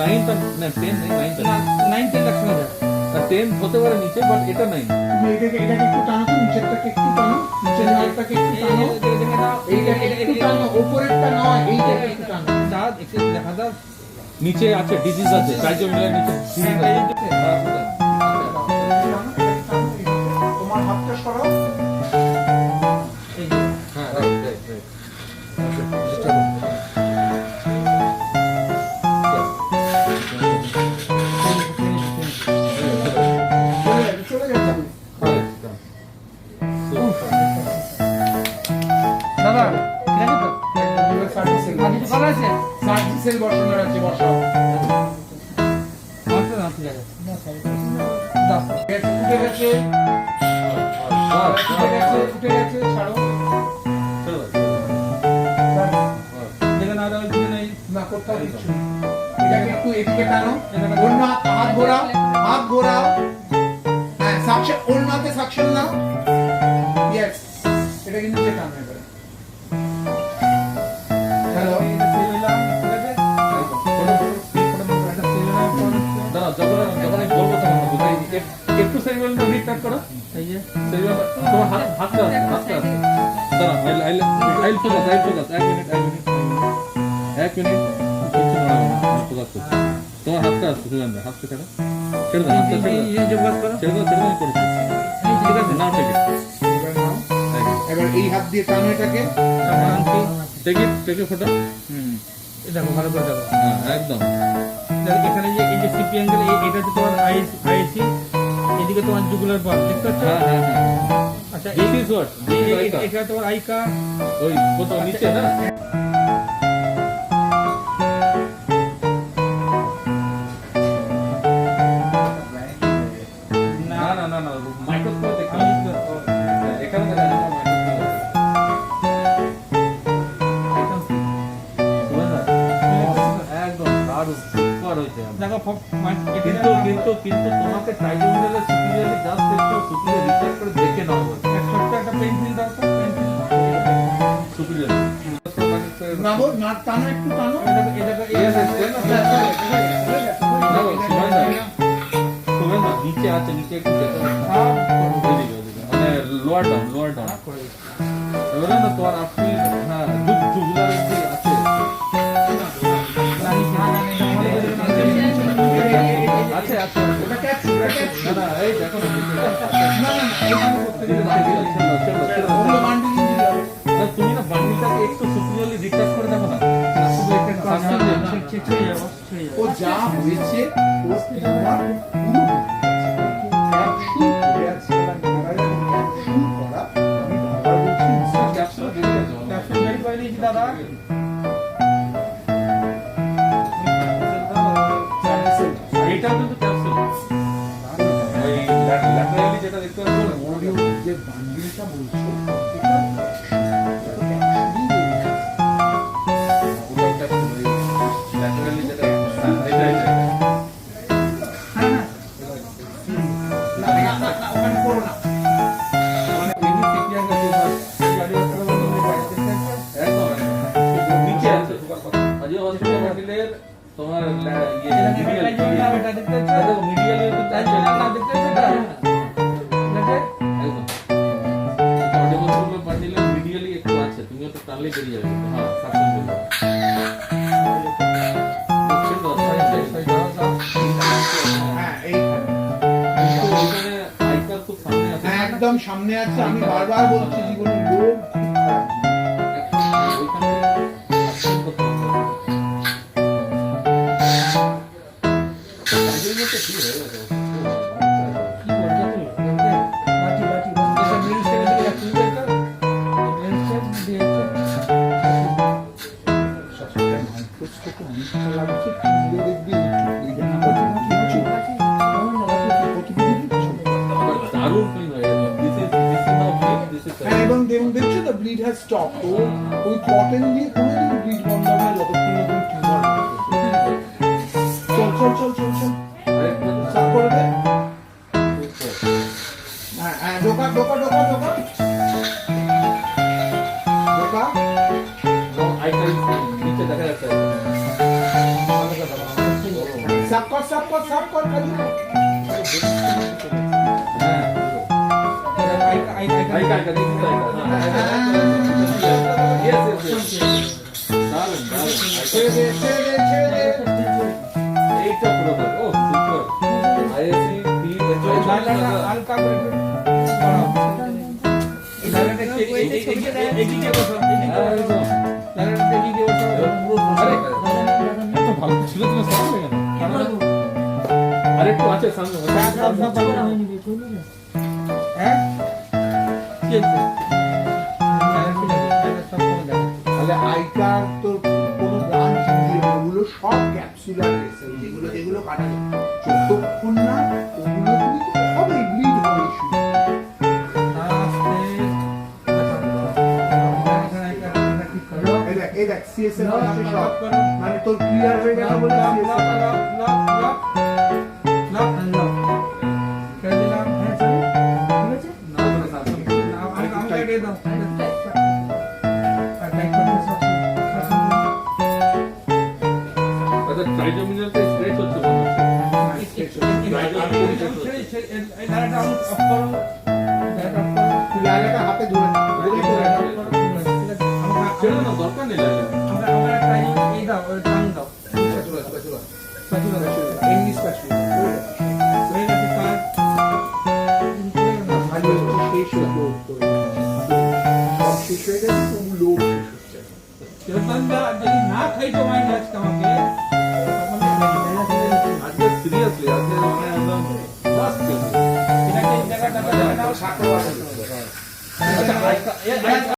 9টা না 10 নেই 9টা 9 10 লাখ শোনা যায়। 10 হতে পারে নিচে, বাট এটা 9। তুমি এটাকে একটু টানো, তো নিচেরটাকে একটু টানো, নিচের লাইটটাকে একটু টানো, দেখে দাও, এইটাকে একটু টানো, উপরেরটা নয়, এইটাকে একটু টানো। দাও একটু দেখা দাও। নিচে আছে ডিজিজ আছে, ট্রাইজোমিনার নিচে disease আছে। তোমার হাতটা সরাও। এই যে হ্যাঁ রাইট রাইট রাইট। চলে গেছে। দাদা ঠিক আছে তো? সার্ভিসেল আর কিছু করা আছে? সার্ভিসেল বসানোর আছে, বসাও। আমার তো না ঠিক আছে। দাও। উঠে গেছে, উঠে গেছে, ছাড়ো। দেখে নাও, দাও দেখে নাও। না, কোথাও কিছু নেই। এটাকে একটু এদিকে টানো, অন্য হাত ঘোরাও, হাত ঘোরাও। হ্যাঁ, সাকশন, অন্য হাতে সাকশন নাও। ইয়েস, এটাকে নিচে টানো এবারে। হ্যালো, দাঁড়াও, যখন আমি বলবো তখন বুঝাই একটু সেরিয়ালটা রিটার্ন করো। এই যে সেরিয়াল তোমার হাতটা আছে, হাতটা আছে। দাঁড়াও, আইল ফোকাস 1 মিনিট 1 মিনিট 1 মিনিট কিছু না ফোকাস করো। তোমার হাতটা আছে, সুগন্ধা হাতটা ছেড়ে ছেড়ে দাও, হাতটা ছেড়ে দাও, এই যে বাস করো। ছেড়ে দাও, আমি করছি। ঠিক আছে, নাও টেক ইট, এবার নাও। এবার এই হাত দিয়ে টানো এটাকে। আমার আনছি। Take it photo. এই দেখো ভালো করে দেখো। হ্যাঁ একদম। দেখো এখানে যে এই যে সিপি অ্যাঙ্গেল, এটা তো তোমার আইসি, এদিকে তোমার জুগুলার পার্ট দেখতে পাচ্ছ? হ্যাঁ হ্যাঁ হ্যাঁ। আচ্ছা দিস ইজ হোয়াট, এটা তোমার আইকা। ওই কত নিচে না। না না না না, মাইক্রোস্কোপ দেখতে হবে। এখানে দেখা যায় মাইক্রোস্কোপ। একদম দারুণ, সুপার হয়েছে। দেখো কিন্তু কিন্তু কিন্তু তোমাকে ট্রাইজোমিনারের সুপিরিয়রলি জাস্ট একটু সুপিরিয়র রিসার্চ করে দেখে নাও। একটা পেন্সিল দাও তো, পেন্সিল। সুপিরিয়র নামো, না টানো, একটু টানো। নিচে আছে, নিচে একটু যেতে হবে। মানে লোয়ার ডাউন এবারে না তোমার আপনি হ্যাঁ জুগুলার আছে। আছে আছে ওটা ক্যাপসুল, ওটা ক্যাপসুল। না এই দেখো না, না, এইখানে করতে গেলে অন্য বান্ডিল দিতে হবে। তুমি না বান্ডিলটাকে একটু সুপিরিয়রলি রিসার্চ করে দেখো না। শুধু এটা সাকশন দিয়ে না। ও যা হয়েছে, ও তোমার পুরো ক্যাপসুল হয়ে আছে, ক্যাপসুল করা। আমি বারবার বলছি, ক্যাপসুল দিয়ে গেছে। ক্যাপসুল বের করে দিয়েছি দাদা। এইটাও কিন্তু ক্যাপসুল। ওই ল্যাটারালি যেটা দেখতে পাচ্ছ না, ওর যে বান্ডিলটা বলছো, এটা ক্যাপসুলই বলছো। ওটাও ক্যাপসুল। ওই ল্যাটারালি যেটা এটা ওখানে করো না। মানে এমনি সিপিআর কাছে গাড়ি আসলে বন্ধ হয়ে যাচ্ছে। একদম নিচে আছে। আজকে হসপিটাল বান্ডিলের তোমার মিডিয়াল এটা দেখতে পাচ্ছ? দেখো মিডিয়াল না দেখতে পাচ্ছ এটা? একদম অডিও বান্ডিলের মিডিয়ালি একটু আছে, তুমি ওটা টানলে বেরিয়ে যাবে। হ্যাঁ সাকশন বলবো। হ্যাঁ, এইখানে। কিন্তু ওইখানে আইকার খুব সামনে আছে। একদম সামনে আছে। আমি বারবার বলছি, জীবনের লোভ খুব খারাপ। ওইখানে সাকশন করতে হবে। তাই জন্য তো কি হয়ে গেছে। কি করছো তুমি? বাটি এটা ব্রেন স্টেমের দিকে যাচ্ছে, বুঝতে পারছো? ব্রেন স্টেম দিয়েছে। সবসময় মাইক্রোস্কোপে অনেক ভালো লাগছে, তুমিও দেখবি এইটা না করছি না, কিছু দারুণ ক্লিন হয়ে গেছে। This is now clean, this is হ্যাঁ, এবং দেখছো তো ব্লিড হ্যাজ স্টপ। তো ওই কটন দিয়ে কোনোদিন ব্লিড বন্ধ হবে না, যতক্ষণ না তুমি টিউমার চল সাফ করে দে। হ্যাঁ, ঢোকা। আইকার নিচে দেখা যাচ্ছে। সাফ কর খালি হ্যাঁ আইকা দিন Yes. দারুণ দারুণ ছেড়ে দে এইটা পুরো ও সুপার আইএসসি পি লালাটা হালকা করে বাড়াও এই লালাটা এদিকে বসো লালাটা এদিকে বসো পুরো আরে এত ভালো ছিল তুমি সামনে কেন আরেকটু আছে সামনে হ্যাঁ কি আছে তাহলে আইকার তো কোনো ব্রাঞ্চ ইঞ্জিন ওগুলো সব ক্যাপসুলার রেসেল যেগুলো কাটা যায় যতক্ষণ না ওগুলো কিন্তু হবে ব্লিড হবে শুরু এই দেখ সিএসএল সব মানে তোর ক্লিয়ার হয়ে গেল বলে ট্রাইজোমিনালটা স্ট্রেচ হচ্ছে মনে লাগাটা হাতে ধরে ছেড়ে না দরকার নেই লাগে এমনি স্পেশাল ভালো শেষ হলো সব শেষ হয়ে গেছে তো লোক শেষ হচ্ছে যদি না খাই তো মাইন্ড আজকে আমাকে আজকে সিরিয়াসলি আজকে মানে একদম লাস্ট এটাকে জায়গাটা সাকর আচ্ছা